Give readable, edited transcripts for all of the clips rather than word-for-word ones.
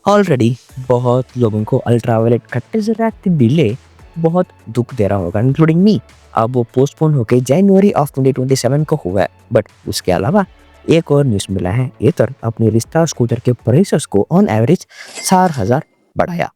Already बहुत लोगों को अल्ट्रावायलेट का टेज़रैक्ट डिले बहुत दुख दे रहा होगा, इंक्लूडिंग मी। अब वो पोस्टपोन होकर जनवरी ऑफ 2027 को हुआ है। बट उसके अलावा एक और न्यूज़ मिला है, एथर अपने रिश्ता स्कूटर के प्राइसेस को ऑन एवरेज 4,000 बढ़ाया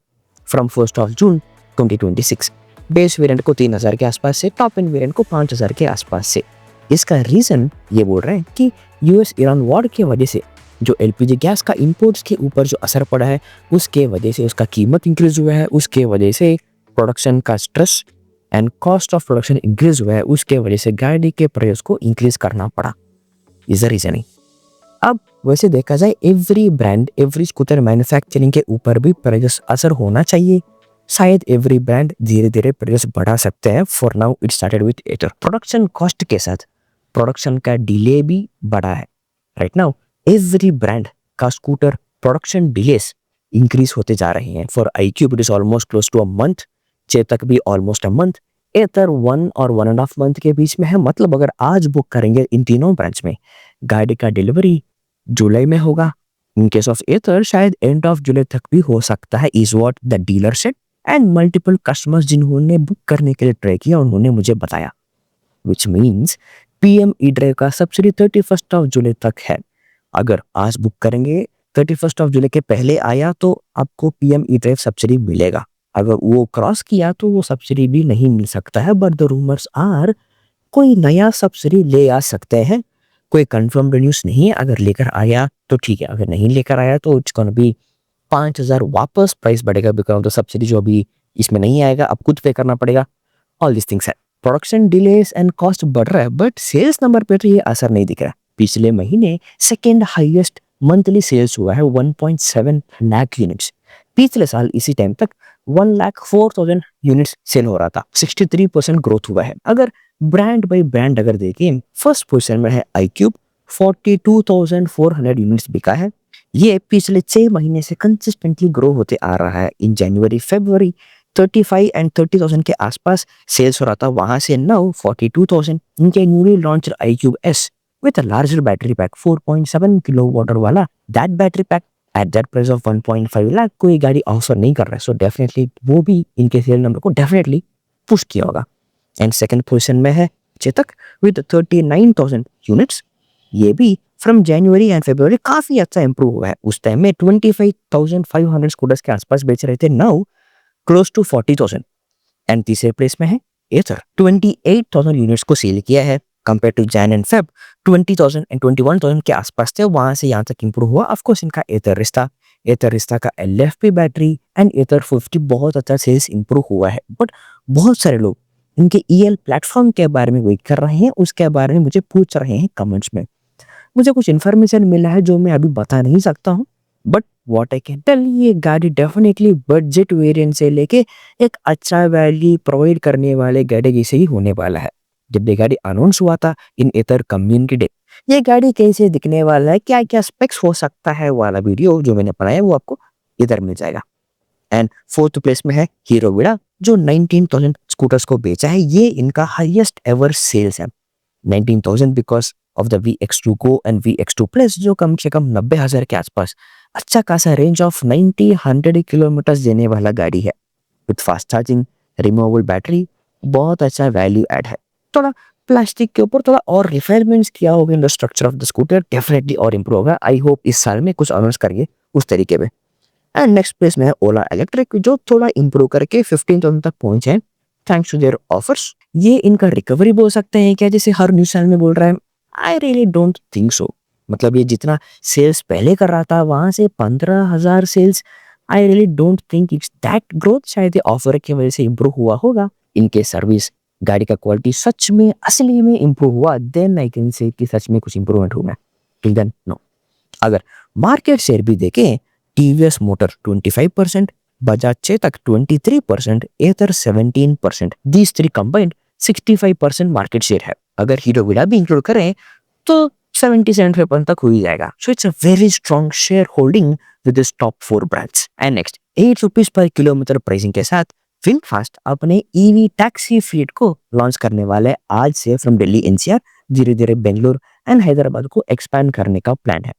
फ्रॉम 1 जून 2026। बेस वेरिएंट को 3,000 के आसपास से, टॉप एंड वेरिएंट को 5,000 के आसपास से। इसका रीज़न ये बोल रहे हैं कि यूएस ईरान वॉर की वजह से जो एलपीजी गैस का इंपोर्ट्स के ऊपर जो असर पड़ा है, उसके वजह से उसका कीमत इंक्रीज हुआ है, उसके वजह से प्रोडक्शन का stress and cost of production increase हुआ है, उसके वजह से गाड़ी के प्राइस को इंक्रीज करना पड़ा। Is the reasoning. अब वैसे देखा जाए, every brand every scooter manufacturing के ऊपर भी प्राइस असर होना चाहिए। शायद एवरी ब्रांड धीरे धीरे प्राइस बढ़ा सकते हैं। For now it started with Ather. Production cost के साथ प्रोडक्शन का डिले भी बढ़ा है। राइट नाउ एवरी ब्रांड का स्कूटर प्रोडक्शन डिलेस इंक्रीज होते जा रहे हैं। For iQube it is almost close to a month, Chetak भी ऑलमोस्ट अ मंथ, एथर 1 और 1.5 मंथ के बीच में है। मतलब अगर आज बुक करेंगे इन तीनों ब्रांच में, गाड़ी का डिलीवरी जुलाई में होगा। इन केस ऑफ एथर शायद एंड ऑफ जुलाई तक भी हो सकता है, is what the dealer said. And multiple customers जिन्होंने बुक करने के लिए ट्राई किया उन्होंने मुझे बताया, which means PM E drive का सब्सिडी 31 जुलाई तक है। अगर आज बुक करेंगे 31 जुलाई के पहले आया तो आपको पीएम ई ड्राइव सब्सिडी मिलेगा। अगर वो क्रॉस किया तो वो सब्सिडी भी नहीं मिल सकता है। बट द रूमर्स आर कोई नया सब्सिडी ले आ सकते हैं। कोई कंफर्म न्यूज़ नहीं है। अगर लेकर आया तो ठीक है, अगर नहीं लेकर आया तो इट्स गोना बी 5,000 वापस प्राइस बढ़ेगा बिकॉज ऑफ द सब्सिडी जो अभी इसमें नहीं आएगा, अब खुद पे करना पड़ेगा। ऑल दिस थिंग्स है। प्रोडक्शन डिलेस एंड कॉस्ट बढ़ रहा है बट सेल्स नंबर पे तो ये असर नहीं दिख रहा। पिछले महीने सेकेंड हाईएस्ट मंथली सेल्स हुआ है 1.7 लाख यूनिट्स। पिछले साल इसी टाइम तक 1,04,000 यूनिट्स सेल हो रहा था। 63% ग्रोथ हुआ है। अगर ब्रांड बाय ब्रांड अगर देखें, फर्स्ट पोजीशन में है iQube, 42,400 यूनिट्स बिका है। ये पिछले 6 महीने से कंसिस्टेंटली ग्रो होते आ रहा है। इन जनवरी फरवरी 35 एंड 30,000 के आसपास सेल्स हो रहा था, वहां से नाउ 42,000। इनके newly launch iQube S with a larger battery pack 4.7 kilowatt वाला, that battery pack at that price of 1.5 lakh कोई गाड़ी ऑफर नहीं कर रहा है। सो डेफिनेटली वो भी इनके सेल नंबर को डेफिनेटली पुश किया होगा। एंड सेकंड पोजीशन में है चेतक विद 39,000 यूनिट्स। ये भी फ्रॉम जनवरी एंड फरवरी काफी अच्छा इंप्रूव हुआ है। उस टाइम में 25,500 स्कूटर्स के आसपास बेच रहे थे, नाउ क्लोज टू 40,000। एंड तीसरे प्लेस में है एथर, 28,000 यूनिट्स को सेल किया है। Compare to Jan and Feb 20,000 and 21,000 के आसपास थे, वहां से यहाँ तक इंप्रूव हुआ। ऑफ कोर्स इनका एथर रिश्ता का LFP बैटरी एंड एथर 50 बहुत अच्छा सेल्स इंप्रूव हुआ है। बट बहुत सारे लोग इनके EL प्लेटफॉर्म के बारे में वेट कर रहे हैं, उसके बारे में मुझे पूछ रहे हैं कमेंट्स में। मुझे कुछ इन्फॉर्मेशन मिला है जो मैं अभी बता नहीं सकता हूँ, but what I can tell, ये गाड़ी डेफिनेटली बजट वेरिएंट से लेके एक अच्छा वैल्यू प्रोवाइड करने वाले गाड़ी जैसे ही होने वाला है। जब ये गाड़ी अनाउंस हुआ था इन एथर कम्युनिटी डे, ये गाड़ी कैसे दिखने वाला है, क्या क्या स्पेक्स हो सकता है वाला वीडियो जो मैंने बनाया वो आपको इधर मिल जाएगा। एंड फोर्थ प्लेस में है हीरो विडा, जो 19,000 स्कूटर्स को बेचा है। ये इनका हाईएस्ट एवर सेल्स है। 19,000 because of the VX2 Go and VX2 Plus, जो कम से कम 90,000 के आसपास अच्छा खासा रेंज ऑफ 90-100 किलोमीटर देने वाला गाड़ी है। With fast charging, removable battery, बहुत अच्छा वैल्यू एड है। थोड़ा प्लास्टिक के ऊपर थोड़ा और रिफाइनमेंट्स किया होगा in the structure of the scooter, definitely और इंप्रूव होगा। आई होप इस साल में कुछ अनाउंस करिए उस तरीके में। एंड नेक्स्ट प्लेस में है ओला इलेक्ट्रिक, जो थोड़ा इंप्रूव करके 15,000 तक पहुंचे हैं थैंक्स टू देयर ऑफर्स। ये इनका रिकवरी बोल सकते हैं क्या, जैसे हर न्यूज़ चैनल में बोल रहा है? आई रियली डोंट थिंक सो। मतलब ये जितना सेल्स पहले कर रहा था वहां से 15,000 sales, I really don't think it's that growth. शायद ये ऑफर की वजह से इंप्रूव हुआ होगा। इनके सर्विस, गाड़ी का क्वालिटी सच में असली में इंप्रूव हुआ, देन आई कैन से कि सच में कुछ इंप्रूवमेंट हुआ है। Till then no. अगर मार्केट शेयर भी देखें, TVS motor 25%, Bajaj Chetak 23%, Ather 17%, these three combined 65% market share है। अगर हीरो विडा भी इंक्लूड करें तो 70-75% तक हो ही जाएगा। So it's a very strong share holding with this top 4 brands. And next, 8 rupees पर किलोमीटर प्राइसिंग के साथ विनफास्ट अपने EV टैक्सी फ्लीट को लॉन्च करने वाले आज से फ्रॉम दिल्ली NCR, धीरे धीरे बेंगलुरु एंड हैदराबाद को एक्सपैंड करने का प्लान है।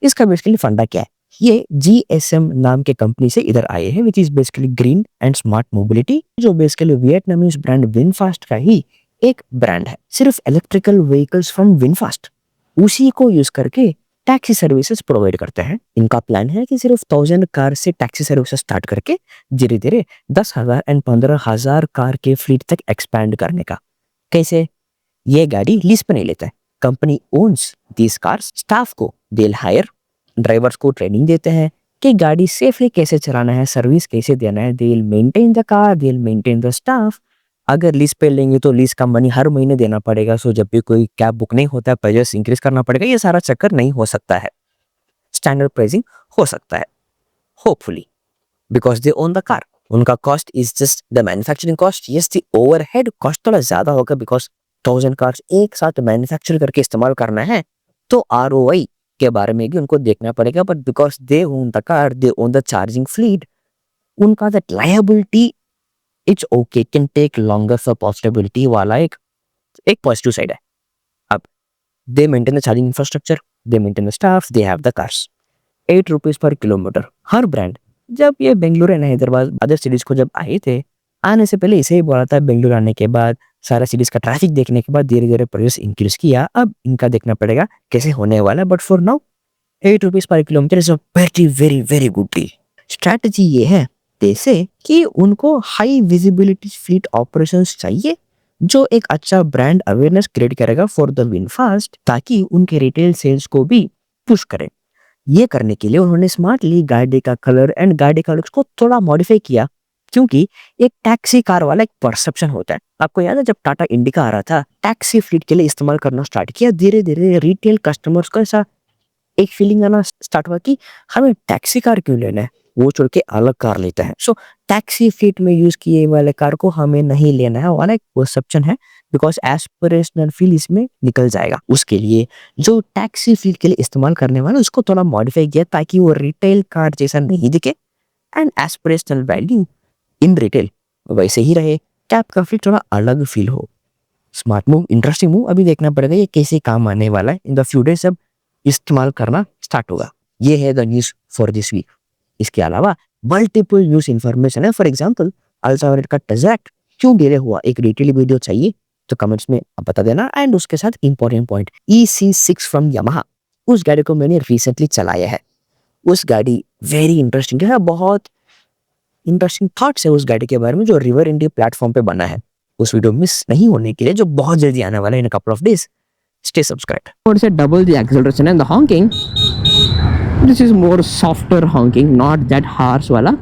इसका बेसिकली फंडा क्या है? ये GSM नाम के कंपनी से इधर आए हैं, which is basically green and smart mobility, जो बेसिकली वियतनामीज ब्रांड विनफास्ट का ही एक ब्रांड है। सिर्फ इलेक्ट्रिकल व्हीकल्स फ्रॉम विनफास्ट उसी को यूज करके टैक्सी सर्विसेज प्रोवाइड करते हैं। इनका प्लान है कि सिर्फ 1000 कार से टैक्सी सर्विसेज स्टार्ट करके धीरे धीरे 10,000 एंड 15,000 कार के फ्लीट तक एक्सपैंड करने का। कैसे? ये गाड़ी लीज पे नहीं लेता है, company ons these cars, staff को दे हायर, ड्राइवर्स को ट्रेनिंग देते हैं कि गाड़ी सेफली कैसे चलाना है, सर्विस कैसे देना है, they will maintain the car, they will maintain the staff. अगर लीज पे लेंगे तो लीज का मनी हर महीने देना पड़ेगा, सो जब भी कोई कैब बुक नहीं होता है प्राइस इंक्रीज करना पड़ेगा। ये सारा चक्कर नहीं हो सकता है, स्टैंडर्ड प्राइसिंग हो सकता है hopefully, because they own the car. उनका cost is just the manufacturing cost. Yes, the overhead cost थोड़ा ज्यादा होगा बिकॉज 1000 कार्स एक साथ मैन्युफैक्चर करके इस्तेमाल करना है, तो ROI के बारे में भी उनको देखना पड़ेगा। But because they own the car, they own the charging fleet, उनका that liability it's okay, can take longer for possibility वाला एक पॉजिटिव साइड है। अब they maintain the charging infrastructure, they maintain the staff, they have the cars. 8 rupees पर kilometre हर brand. जब ये Bengaluru and Hyderabad other cities को जब आए थे, आने से पहले इसे ही बोला था, बेंगलुरु आने के बाद सारा सिटीज का ट्रैफिक देखने के बाद धीरे धीरे प्राइस इंक्रीज किया। अब इनका देखना पड़ेगा कैसे होने वाला है, बट फॉर नाउ 8 रुपीज पर kilometre is a very very very good deal. Strategy ये है जैसे कि उनको हाई विजिबिलिटी फ्लीट ऑपरेशंस चाहिए, जो एक अच्छा ब्रांड अवेयरनेस क्रिएट करेगा फॉर द विनफास्ट, ताकि उनके रिटेल सेल्स को भी पुश करें। ये करने के लिए उन्होंने स्मार्टली गाड़ी का कलर एंड गाड़ी का लुक्स को थोड़ा मॉडिफाई किया, क्योंकि एक टैक्सी कार वाला एक परसेप्शन होता है। आपको याद है जब टाटा इंडिका आ रहा था, टैक्सी फ्लीट के लिए इस्तेमाल करना स्टार्ट किया, धीरे धीरे रिटेल कस्टमर्स को ऐसा एक फीलिंग आना स्टार्ट हुआ कि हमें टैक्सी कार क्यों लेना है, वो छोड़ के अलग कार लेते हैं। सो टैक्सी फ्लीट में यूज किए वाले कार को हमें नहीं लेना है वाला एक परसेप्शन है, बिकॉज एस्पिरेशनल फील इसमें निकल जाएगा। उसके लिए जो टैक्सी फ्लीट के लिए इस्तेमाल करने वाला उसको थोड़ा मॉडिफाई किया ताकि वो रिटेल कार जैसा नहीं दिखे and aspirational value in retail वैसे ही रहे, कैब का फ्लीट थोड़ा अलग फील हो। Smart move, interesting move. अभी देखना पड़ेगा ये कैसे काम आने वाला है। इन द फ्यू डेज अब इस्तेमाल करना स्टार्ट होगा। ये है the news for this week. इसके अलावा मल्टीपल न्यूज इंफॉर्मेशन है। फॉर एग्जांपल अल्ट्रावायलेट का टेस्ट क्यों डिले हुआ, एक डिटेल वीडियो चाहिए तो कमेंट्स में आप बता देना। एंड उसके साथ important point, EC6 from Yamaha, उस गाड़ी को मैंने रिसेंटली चलाया है। उस गाड़ी वेरी इंटरेस्टिंग है, बहुत इंटरेस्टिंग थॉट्स है उस गाड़ी के बारे में जो रिवर इंडिया प्लेटफॉर्म पे बना है। उस वीडियो मिस नहीं होने के लिए जो बहुत जल्दी आने वाला है in a couple of days, stay subscribed. I would say double the acceleration and the honking. This is more softer honking, not that harsh wala.